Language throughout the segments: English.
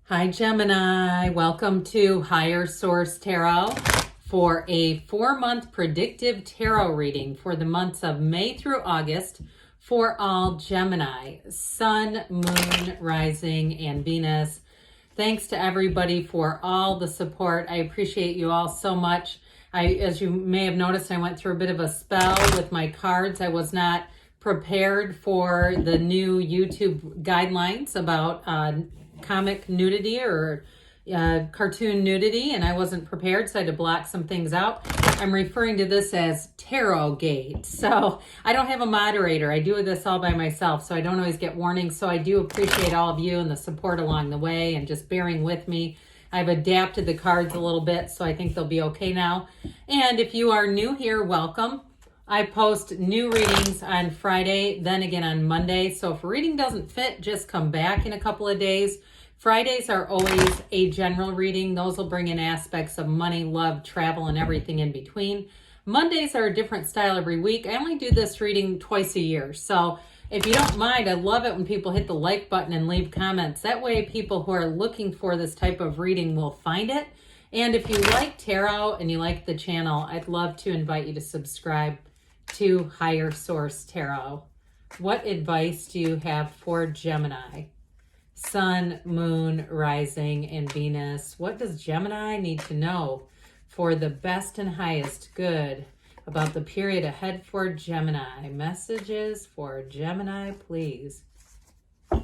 Hi Gemini, welcome to Higher Source Tarot for a 4-month predictive tarot reading for the months of May through August for all Gemini, Sun, Moon, Rising, and Venus. Thanks to everybody for all the support. I appreciate you all so much. As you may have noticed, I went through a bit of a spell with my cards. I was not prepared for the new YouTube guidelines about comic nudity or cartoon nudity, and I wasn't prepared, so I had to block some things out. I'm referring to this as Tarot Gate. So I don't have a moderator. I do this all by myself, so I don't always get warnings. So I do appreciate all of you and the support along the way and just bearing with me. I've adapted the cards a little bit, so I think they'll be okay now. And if you are new here, welcome. I post new readings on Friday, then again on Monday. So if a reading doesn't fit, just come back in a couple of days. Fridays are always a general reading. Those will bring in aspects of money, love, travel, and everything in between. Mondays are a different style every week. I only do this reading twice a year. So if you don't mind, I love it when people hit the like button and leave comments. That way people who are looking for this type of reading will find it. And if you like tarot and you like the channel, I'd love to invite you to subscribe to Higher Source Tarot. What advice do you have for Gemini? Sun, Moon, Rising, and Venus. What does Gemini need to know for the best and highest good about the period ahead for Gemini? Messages for Gemini, please. All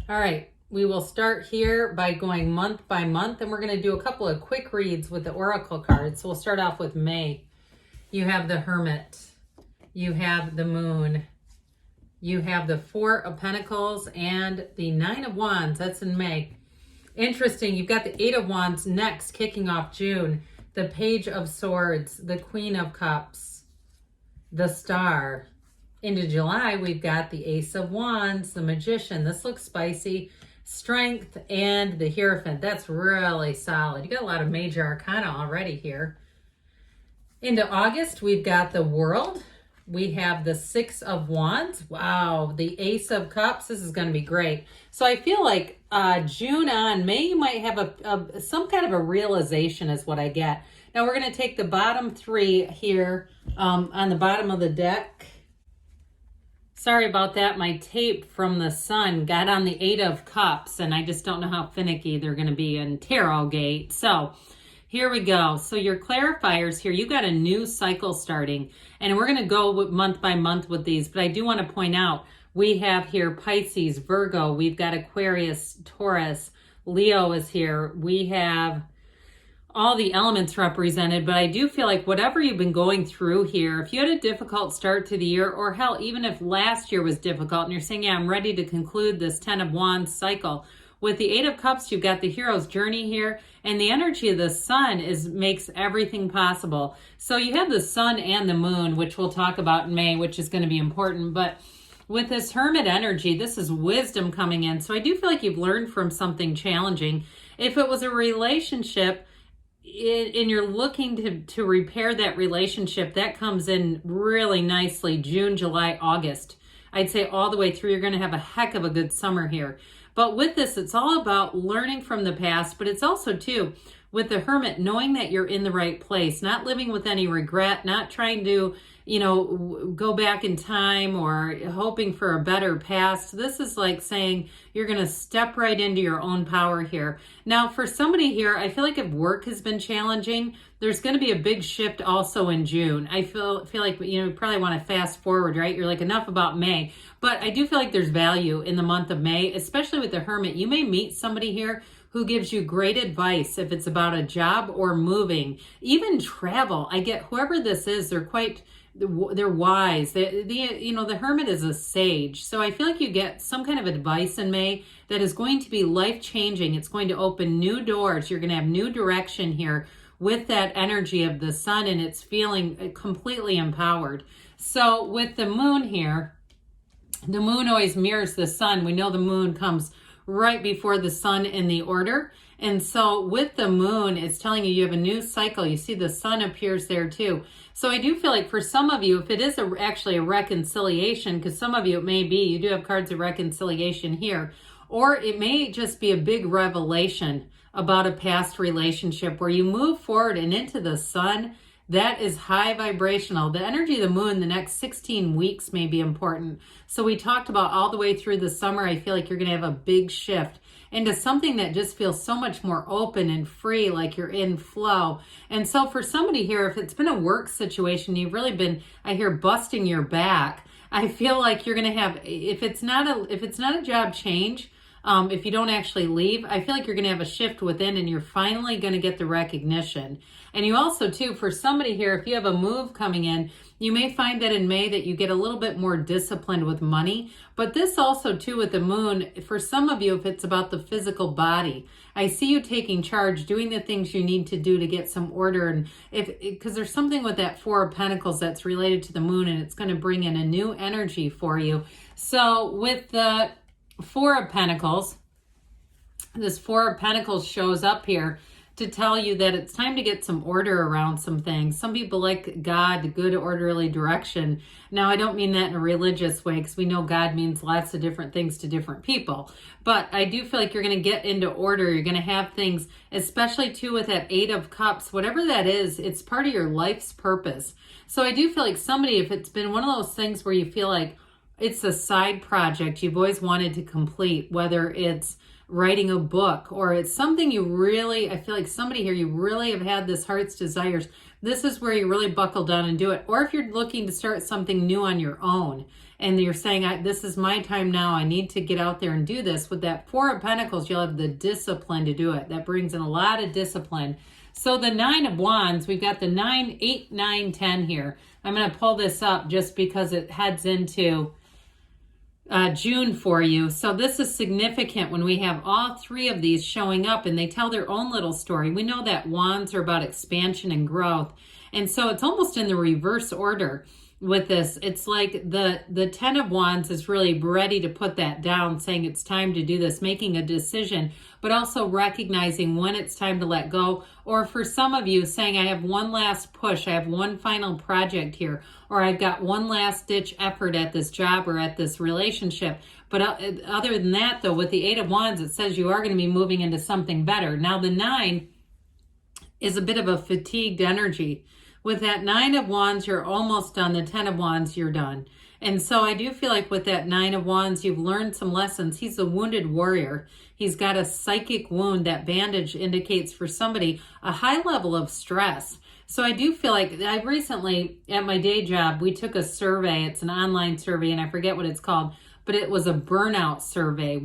right, we will start here by going month by month, and we're going to do a couple of quick reads with the Oracle cards. So we'll start off with May. You have the Hermit. You have the Moon. You have the Four of Pentacles and the Nine of Wands. That's in May. Interesting. You've got the Eight of Wands next, kicking off June. The Page of Swords, the Queen of Cups, the Star. Into July, we've got the Ace of Wands, the Magician. This looks spicy. Strength and the Hierophant. That's really solid. You got a lot of major arcana already here. Into August, we've got the World. We have the Six of Wands. Wow, the Ace of Cups. This is going to be great. So I feel like June on, May, you might have some kind of a realization is what I get. Now we're going to take the bottom three here on the bottom of the deck. Sorry about that. My tape from the Sun got on the Eight of Cups, and I just don't know how finicky they're going to be in Tarot Gate. So here we go. So your clarifiers here, you got a new cycle starting, and we're going to go month by month with these, but I do want to point out, we have here Pisces, Virgo, we've got Aquarius, Taurus, Leo is here. We have all the elements represented, but I do feel like whatever you've been going through here, if you had a difficult start to the year, or hell, even if last year was difficult and you're saying, yeah, I'm ready to conclude this 10 of Wands cycle. With the Eight of Cups, you've got the hero's journey here, and the energy of the Sun makes everything possible. So you have the Sun and the Moon, which we'll talk about in May, which is going to be important. But with this Hermit energy, this is wisdom coming in. So I do feel like you've learned from something challenging. If it was a relationship, and you're looking to repair that relationship, that comes in really nicely June, July, August. I'd say all the way through, you're going to have a heck of a good summer here. But with this, it's all about learning from the past, but it's also, too, with the Hermit, knowing that you're in the right place, not living with any regret, not trying to, go back in time or hoping for a better past. This is like saying you're going to step right into your own power here. Now, for somebody here, I feel like if work has been challenging, there's going to be a big shift also in June. I feel like, you probably want to fast forward, right? You're like, enough about May. But I do feel like there's value in the month of May, especially with the Hermit. You may meet somebody here who gives you great advice if it's about a job or moving, even travel. I get whoever this is, they're wise. The Hermit is a sage. So I feel like you get some kind of advice in May that is going to be life-changing. It's going to open new doors. You're going to have new direction here with that energy of the Sun, and it's feeling completely empowered. So with the Moon here, the Moon always mirrors the Sun. We know the Moon comes right before the sun in the order. And so with the moon, it's telling you have a new cycle. You see the sun appears there too. So I do feel like for some of you, if it is actually a reconciliation, because some of you it may be, you do have cards of reconciliation here, or it may just be a big revelation about a past relationship where you move forward and into the sun. That is high vibrational. The energy of the moon the next 16 weeks may be important. So we talked about all the way through the summer, I feel like you're going to have a big shift into something that just feels so much more open and free, like you're in flow. And so for somebody here, if it's been a work situation, you've really been, I hear, busting your back. I feel like you're going to have, if it's not a job change, if you don't actually leave, I feel like you're going to have a shift within and you're finally going to get the recognition. And you also, too, for somebody here, if you have a move coming in, you may find that in May that you get a little bit more disciplined with money. But this also, too, with the moon, for some of you, if it's about the physical body, I see you taking charge, doing the things you need to do to get some order. And because there's something with that Four of Pentacles that's related to the moon, and it's going to bring in a new energy for you. So with the Four of Pentacles, this Four of Pentacles shows up here to tell you that it's time to get some order around some things. Some people like God, good orderly direction. Now, I don't mean that in a religious way, because we know God means lots of different things to different people. But I do feel like you're going to get into order. You're going to have things, especially too with that Eight of Cups, whatever that is, it's part of your life's purpose. So I do feel like somebody, if it's been one of those things where you feel like it's a side project you've always wanted to complete, whether it's writing a book or it's something you really, I feel like somebody here, you really have had this heart's desires. This is where you really buckle down and do it. Or if you're looking to start something new on your own and you're saying, this is my time now, I need to get out there and do this. With that Four of Pentacles, you'll have the discipline to do it. That brings in a lot of discipline. So the Nine of Wands, we've got the 9, 8, 9, 10 here. I'm going to pull this up just because it heads into June for you. So this is significant when we have all three of these showing up and they tell their own little story. We know that wands are about expansion and growth. And so it's almost in the reverse order with this. It's like the 10 of Wands is really ready to put that down, saying it's time to do this, making a decision, but also recognizing when it's time to let go. Or for some of you saying, I have one last push, I have one final project here, or I've got one last ditch effort at this job or at this relationship. But other than that, though, with the Eight of Wands, it says you are going to be moving into something better. Now the 9 is a bit of a fatigued energy. With that 9 of Wands, you're almost done. The 10 of Wands, you're done. And so I do feel like with that 9 of Wands, you've learned some lessons. He's a wounded warrior. He's got a psychic wound. That bandage indicates for somebody a high level of stress. So I do feel like I recently, at my day job, we took a survey. It's an online survey, and I forget what it's called, but it was a burnout survey.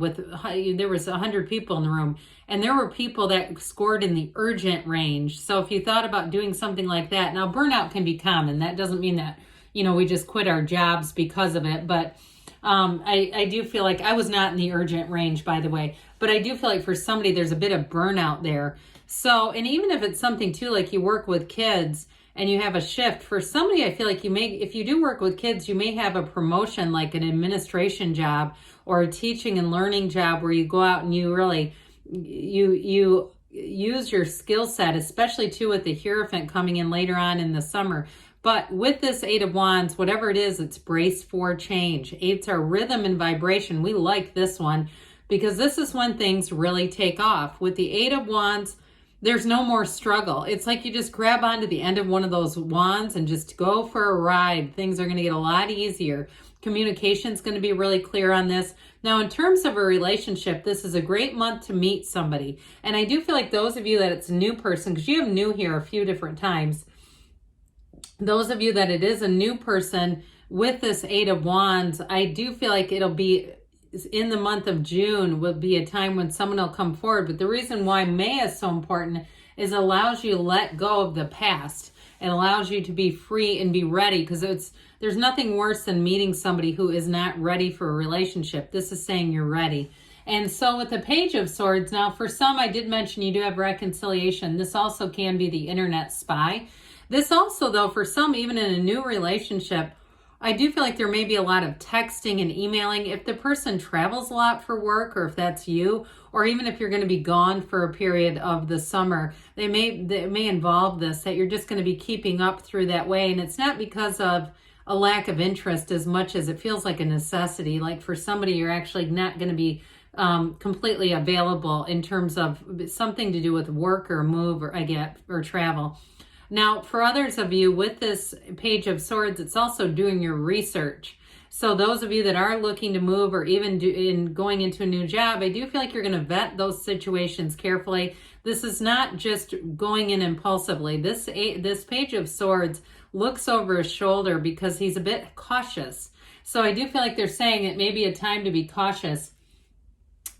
There was 100 people in the room, and there were people that scored in the urgent range. So if you thought about doing something like that, now burnout can be common. That doesn't mean that, we just quit our jobs because of it. But I do feel like I was not in the urgent range, by the way, but I do feel like for somebody, there's a bit of burnout there. So, and even if it's something too, like you work with kids and you have a shift, for somebody, I feel like if you do work with kids, you may have a promotion, like an administration job or a teaching and learning job where you go out and you really, you use your skill set, especially too with the Hierophant coming in later on in the summer. But with this Eight of Wands, whatever it is, it's brace for change. Eights are rhythm and vibration. We like this one because this is when things really take off. With the Eight of Wands, there's no more struggle. It's like you just grab onto the end of one of those wands and just go for a ride. Things are going to get a lot easier. Communication's going to be really clear on this. Now, in terms of a relationship, this is a great month to meet somebody. And I do feel like those of you that it's a new person, because you have new here a few different times, those of you that it is a new person with this Eight of Wands, I do feel like it'll be in the month of June will be a time when someone will come forward. But the reason why May is so important is it allows you to let go of the past. It allows you to be free and be ready, because there's nothing worse than meeting somebody who is not ready for a relationship. This is saying you're ready. And so with the Page of Swords, now for some, I did mention you do have reconciliation. This also can be the internet spy. This also, though, for some, even in a new relationship, I do feel like there may be a lot of texting and emailing. If the person travels a lot for work, or if that's you, or even if you're going to be gone for a period of the summer, they may involve this, that you're just going to be keeping up through that way. And it's not because of a lack of interest as much as it feels like a necessity. Like for somebody, you're actually not going to be completely available in terms of something to do with work or move or travel. Now, for others of you with this Page of Swords, it's also doing your research. So those of you that are looking to move, or even going into a new job, I do feel like you're going to vet those situations carefully. This is not just going in impulsively. This Page of Swords looks over his shoulder because he's a bit cautious. So I do feel like they're saying it may be a time to be cautious,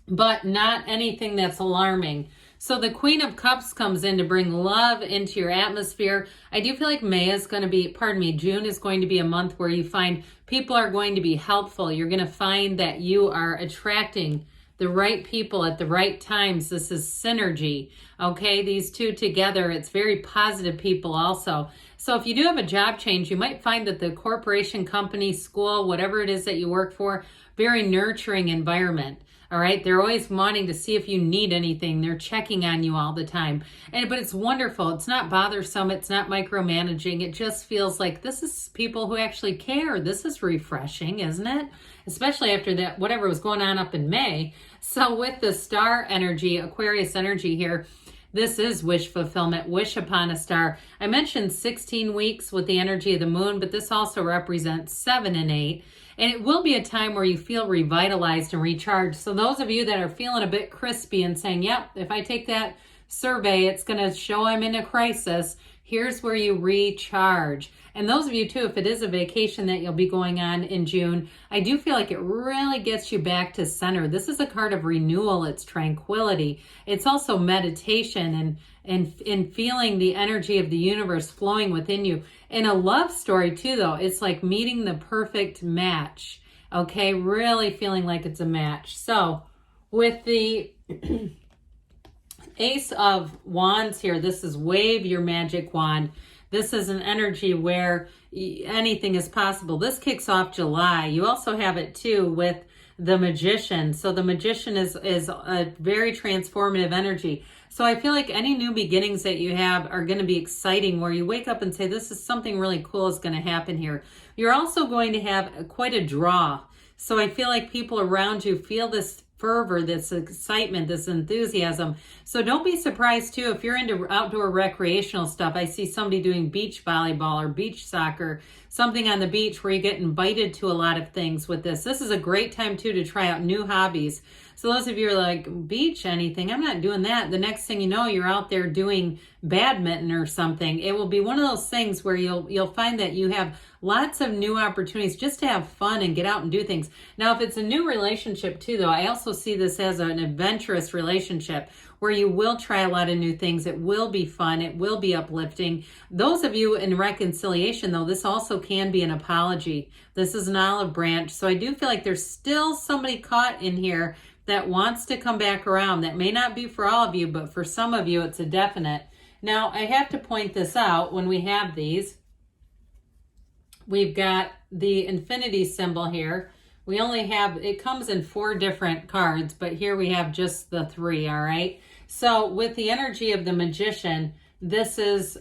but not anything that's alarming. So the Queen of Cups comes in to bring love into your atmosphere. I do feel like June is going to be a month where you find people are going to be helpful. You're going to find that you are attracting the right people at the right times. This is synergy, okay? These two together, it's very positive people also. So if you do have a job change, you might find that the corporation, company, school, whatever it is that you work for, very nurturing environment. All right. They're always wanting to see if you need anything. They're checking on you all the time. But it's wonderful. It's not bothersome. It's not micromanaging. It just feels like this is people who actually care. This is refreshing, isn't it? Especially after that, whatever was going on up in May. So with the star energy, Aquarius energy here, this is wish fulfillment, wish upon a star. I mentioned 16 weeks with the energy of the moon, but this also represents 7 and 8. And it will be a time where you feel revitalized and recharged. So those of you that are feeling a bit crispy and saying, yep, if I take that survey, it's going to show I'm in a crisis, here's where you recharge. And those of you too, if it is a vacation that you'll be going on in June, I do feel like it really gets you back to center. This is a card of renewal. It's tranquility. It's also meditation and feeling the energy of the universe flowing within you. In a love story too, though, it's like meeting the perfect match. Okay, really feeling like it's a match. So with the Ace of Wands here, this is wave your magic wand. This is an energy where anything is possible. This kicks off July. You also have it too with the Magician. So the Magician is a very transformative energy. So I feel like any new beginnings that you have are going to be exciting, where you wake up and say, this is something really cool is going to happen here. You're also going to have quite a draw. So I feel like people around you feel this fervor, this excitement, this enthusiasm. So don't be surprised too if you're into outdoor recreational stuff. I see somebody doing beach volleyball or beach soccer, something on the beach where you get invited to a lot of things with this. This is a great time too to try out new hobbies. So those of you are like, beach, anything, I'm not doing that. The next thing you know, you're out there doing badminton or something. It will be one of those things where you'll find that you have lots of new opportunities just to have fun and get out and do things. Now, if it's a new relationship too, though, I also see this as an adventurous relationship where you will try a lot of new things. It will be fun. It will be uplifting. Those of you in reconciliation, though, this also can be an apology. This is an olive branch. So I do feel like there's still somebody caught in here that wants to come back around. That may not be for all of you, but for some of you, it's a definite. Now, I have to point this out when we have these. We've got the infinity symbol here. We only have, it comes in 4 different cards, but here we have just the 3, all right? So with the energy of the Magician, this is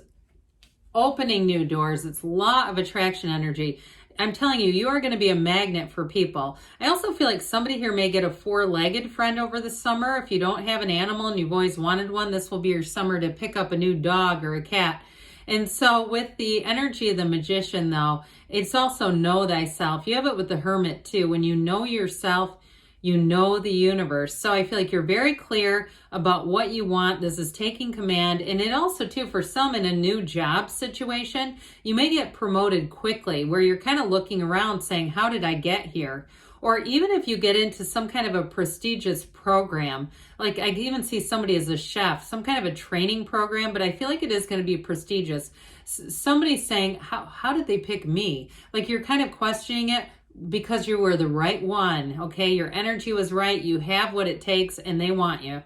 opening new doors. It's law of attraction energy. I'm telling you, you are going to be a magnet for people. I also feel like somebody here may get a 4-legged friend over the summer. If you don't have an animal and you've always wanted one, this will be your summer to pick up a new dog or a cat. And so with the energy of the Magician, though, it's also know thyself. You have it with the Hermit, too. When you know yourself, you know the universe. So I feel like you're very clear about what you want. This is taking command. And it also, too, for some in a new job situation, you may get promoted quickly, where you're kind of looking around saying, how did I get here? Or even if you get into some kind of a prestigious program, like I even see somebody as a chef, some kind of a training program, but I feel like it is going to be prestigious. Somebody's saying, how did they pick me? Like you're kind of questioning it because you were the right one, okay? Your energy was right, you have what it takes, and they want you.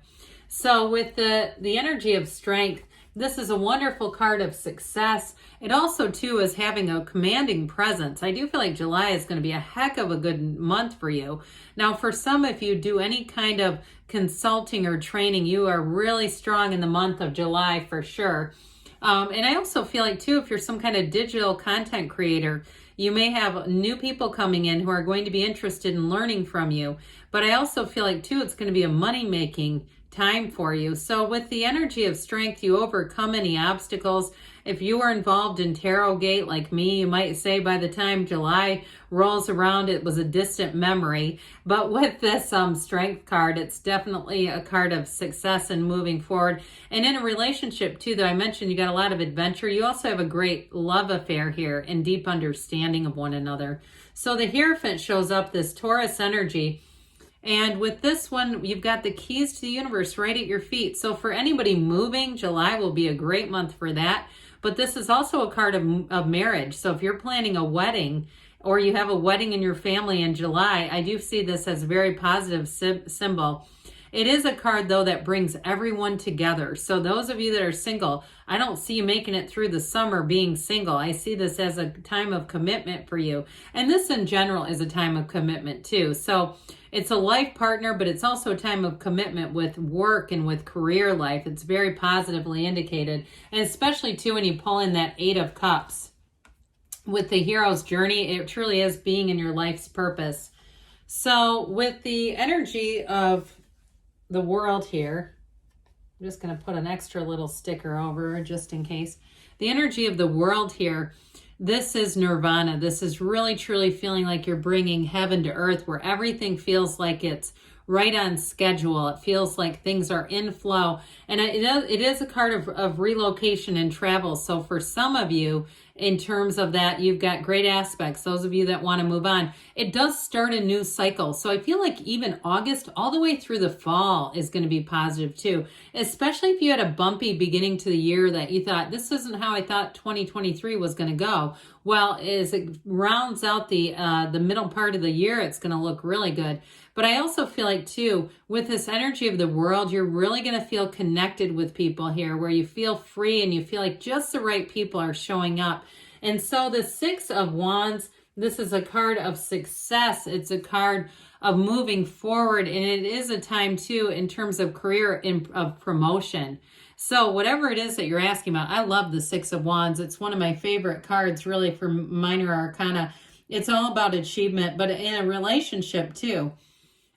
So with the energy of strength, This is a wonderful card of success. It also, too, is having a commanding presence. I do feel like July is going to be a heck of a good month for you. Now, for some, if you do any kind of consulting or training, you are really strong in the month of July for sure. And I also feel like, too, if you're some kind of digital content creator, you may have new people coming in who are going to be interested in learning from you. But I also feel like, too, it's going to be a money-making time for you. So with the energy of strength, you overcome any obstacles. If you were involved in tarot gate like me, you might say by the time July rolls around, it was a distant memory. But with this strength card, it's definitely a card of success and moving forward. And in a relationship too, though I mentioned you got a lot of adventure, you also have a great love affair here and deep understanding of one another. So the Hierophant shows up, this Taurus energy. And with this one, you've got the keys to the universe right at your feet. So for anybody moving, July will be a great month for that. But this is also a card of marriage. So if you're planning a wedding or you have a wedding in your family in July, I do see this as a very positive symbol. It is a card, though, that brings everyone together. So those of you that are single, I don't see you making it through the summer being single. I see this as a time of commitment for you. And this in general is a time of commitment too. So it's a life partner, but it's also a time of commitment with work and with career life. It's very positively indicated. And especially too when you pull in that Eight of Cups. With the hero's journey, it truly is being in your life's purpose. So with the energy of the world here, I'm just going to put an extra little sticker over just in case. The energy of the world here, this is nirvana. This is really truly feeling like you're bringing heaven to earth, where everything feels like it's right on schedule. It feels like things are in flow. And it is a card of relocation and travel. So for some of you, in terms of that, you've got great aspects. Those of you that want to move on, it does start a new cycle. So I feel like even August all the way through the fall is going to be positive too, especially if you had a bumpy beginning to the year that you thought, this isn't how I thought 2023 was going to go. Well, as it rounds out the middle part of the year, it's going to look really good. But I also feel like too, with this energy of the world, you're really going to feel connected with people here, where you feel free and you feel like just the right people are showing up. And so the Six of Wands, this is a card of success. It's a card of moving forward. And it is a time too, in terms of career of promotion. So whatever it is that you're asking about, I love the Six of Wands. It's one of my favorite cards really for minor arcana. It's all about achievement, but in a relationship too.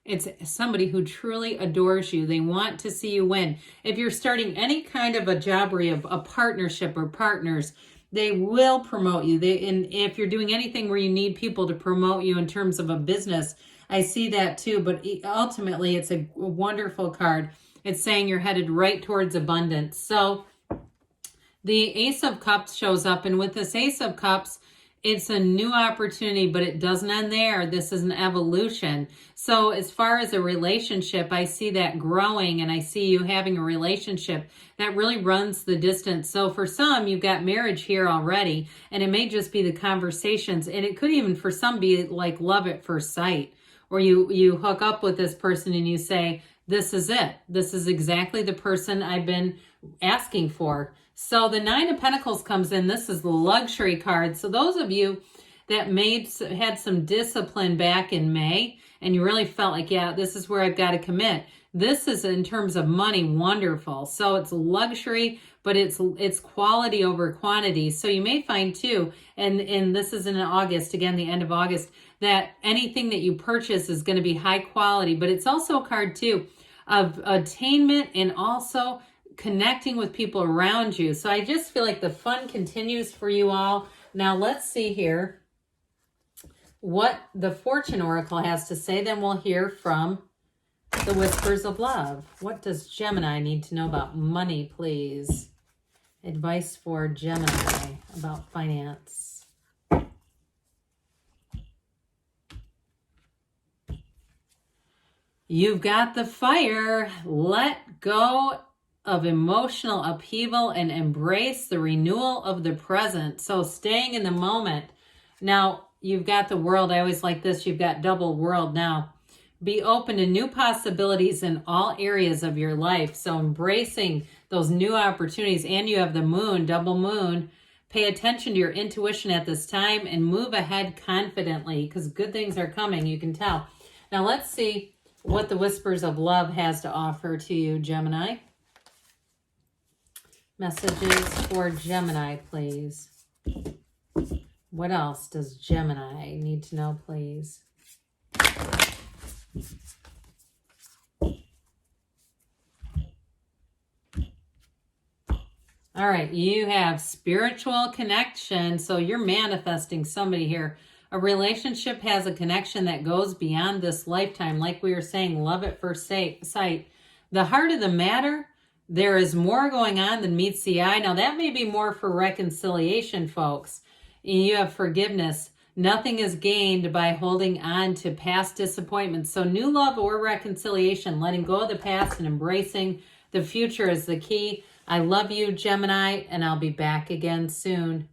It's somebody who truly adores you. They want to see you win. If you're starting any kind of a jobbery of a partnership or partners, they will promote you. And if you're doing anything where you need people to promote you in terms of a business, I see that too. But ultimately, it's a wonderful card. It's saying you're headed right towards abundance. So the Ace of Cups shows up. And with this Ace of Cups, it's a new opportunity, but it doesn't end there. This is an evolution. So as far as a relationship, I see that growing, and I see you having a relationship that really runs the distance. So for some, you've got marriage here already, and it may just be the conversations, and it could even for some be like love at first sight, or you hook up with this person and you say, this is it. This is exactly the person I've been asking for. So the Nine of Pentacles comes in. This is the luxury card. So those of you that had some discipline back in May, and you really felt like, yeah, this is where I've got to commit. This is, in terms of money, wonderful. So it's luxury, but it's quality over quantity. So you may find too, and this is in August, again, the end of August, that anything that you purchase is going to be high quality. But it's also a card too of attainment and also connecting with people around you. So I just feel like the fun continues for you all. Now let's see here what the Fortune Oracle has to say. Then we'll hear from the Whispers of Love. What does Gemini need to know about money, please? Advice for Gemini about finance. You've got the Fire. Let go of emotional upheaval and embrace the renewal of the present. So staying in the moment. Now, you've got the World. I always like this. You've got double World now. Be open to new possibilities in all areas of your life. So embracing those new opportunities. And you have the moon, double moon. Pay attention to your intuition at this time and move ahead confidently because good things are coming, you can tell. Now let's see what the Whispers of Love has to offer to you, Gemini. Messages for Gemini, please. What else does Gemini need to know, please? All right, you have spiritual connection. So you're manifesting somebody here. A relationship has a connection that goes beyond this lifetime. Like we were saying, love at first sight. The heart of the matter, there is more going on than meets the eye. Now that may be more for reconciliation, folks. You have forgiveness. Nothing is gained by holding on to past disappointments. So new love or reconciliation, letting go of the past and embracing the future is the key. I love you, Gemini, and I'll be back again soon.